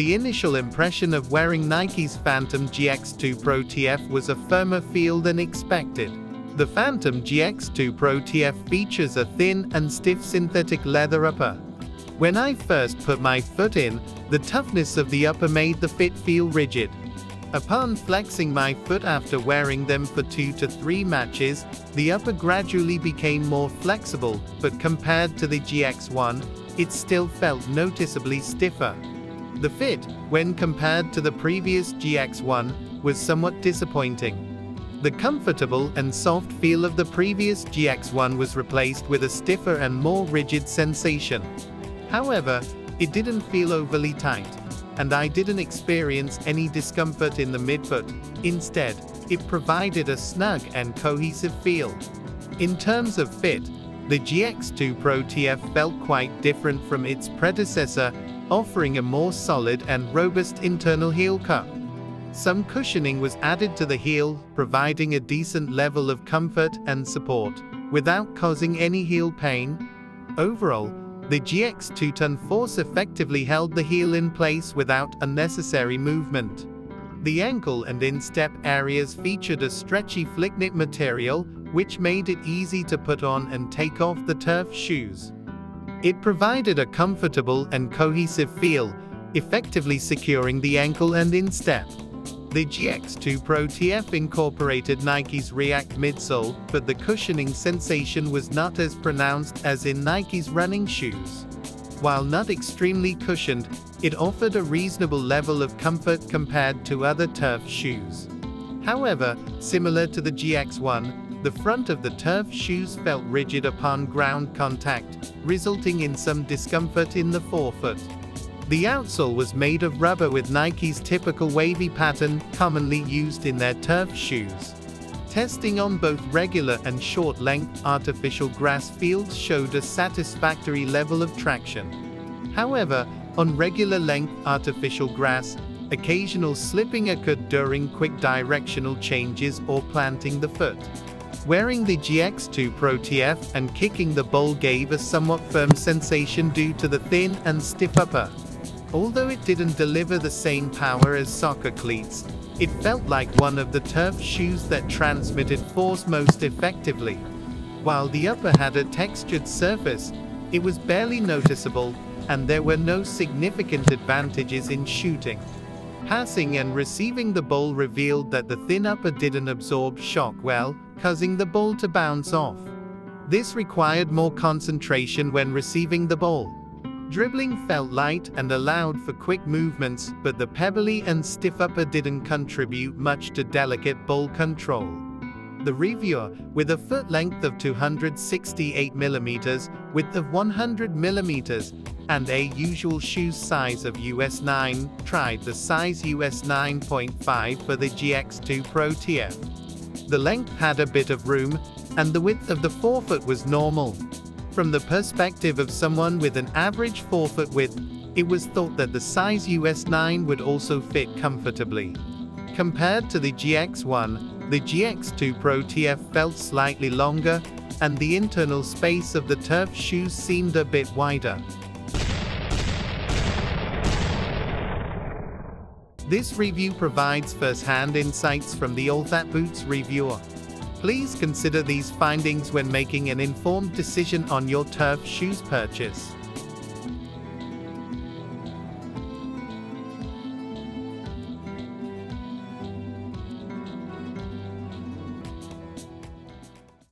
The initial impression of wearing Nike's Phantom GX2 Pro TF was a firmer feel than expected. The Phantom GX2 Pro TF features a thin and stiff synthetic leather upper. When I first put my foot in, the toughness of the upper made the fit feel rigid. Upon flexing my foot after wearing them for 2 to 3 matches, the upper gradually became more flexible, but compared to the GX1, it still felt noticeably stiffer. The fit, when compared to the previous GX1, was somewhat disappointing. The comfortable and soft feel of the previous GX1 was replaced with a stiffer and more rigid sensation. However, it didn't feel overly tight, and I didn't experience any discomfort in the midfoot. Instead, it provided a snug and cohesive feel. In terms of fit, the GX2 Pro TF felt quite different from its predecessor, offering a more solid and robust internal heel cup. Some cushioning was added to the heel, providing a decent level of comfort and support, without causing any heel pain. Overall, the GX2 Ton Force effectively held the heel in place without unnecessary movement. The ankle and instep areas featured a stretchy flick-knit material, which made it easy to put on and take off the turf shoes. It provided a comfortable and cohesive feel, effectively securing the ankle and instep. The GX2 Pro TF incorporated Nike's React midsole, but the cushioning sensation was not as pronounced as in Nike's running shoes. While not extremely cushioned, it offered a reasonable level of comfort compared to other turf shoes. However, similar to the GX1, the front of the turf shoes felt rigid upon ground contact, resulting in some discomfort in the forefoot. The outsole was made of rubber with Nike's typical wavy pattern, commonly used in their turf shoes. Testing on both regular and short-length artificial grass fields showed a satisfactory level of traction. However, on regular length artificial grass, occasional slipping occurred during quick directional changes or planting the foot. Wearing the GX2 Pro TF and kicking the ball gave a somewhat firm sensation due to the thin and stiff upper. Although it didn't deliver the same power as soccer cleats, it felt like one of the turf shoes that transmitted force most effectively. While the upper had a textured surface, it was barely noticeable, and there were no significant advantages in shooting. Passing and receiving the ball revealed that the thin upper didn't absorb shock well, causing the ball to bounce off. This required more concentration when receiving the ball. Dribbling felt light and allowed for quick movements, but the pebbly and stiff upper didn't contribute much to delicate ball control. The reviewer, with a foot length of 268 mm, width of 100 mm, and a usual shoe size of US 9, tried the size US 9.5 for the GX2 Pro TF. The length had a bit of room, and the width of the forefoot was normal. From the perspective of someone with an average forefoot width, it was thought that the size US 9 would also fit comfortably. Compared to the GX1, the GX2 Pro TF felt slightly longer, and the internal space of the turf shoes seemed a bit wider. This review provides first-hand insights from the allthatboots reviewer. Please consider these findings when making an informed decision on your turf shoes purchase.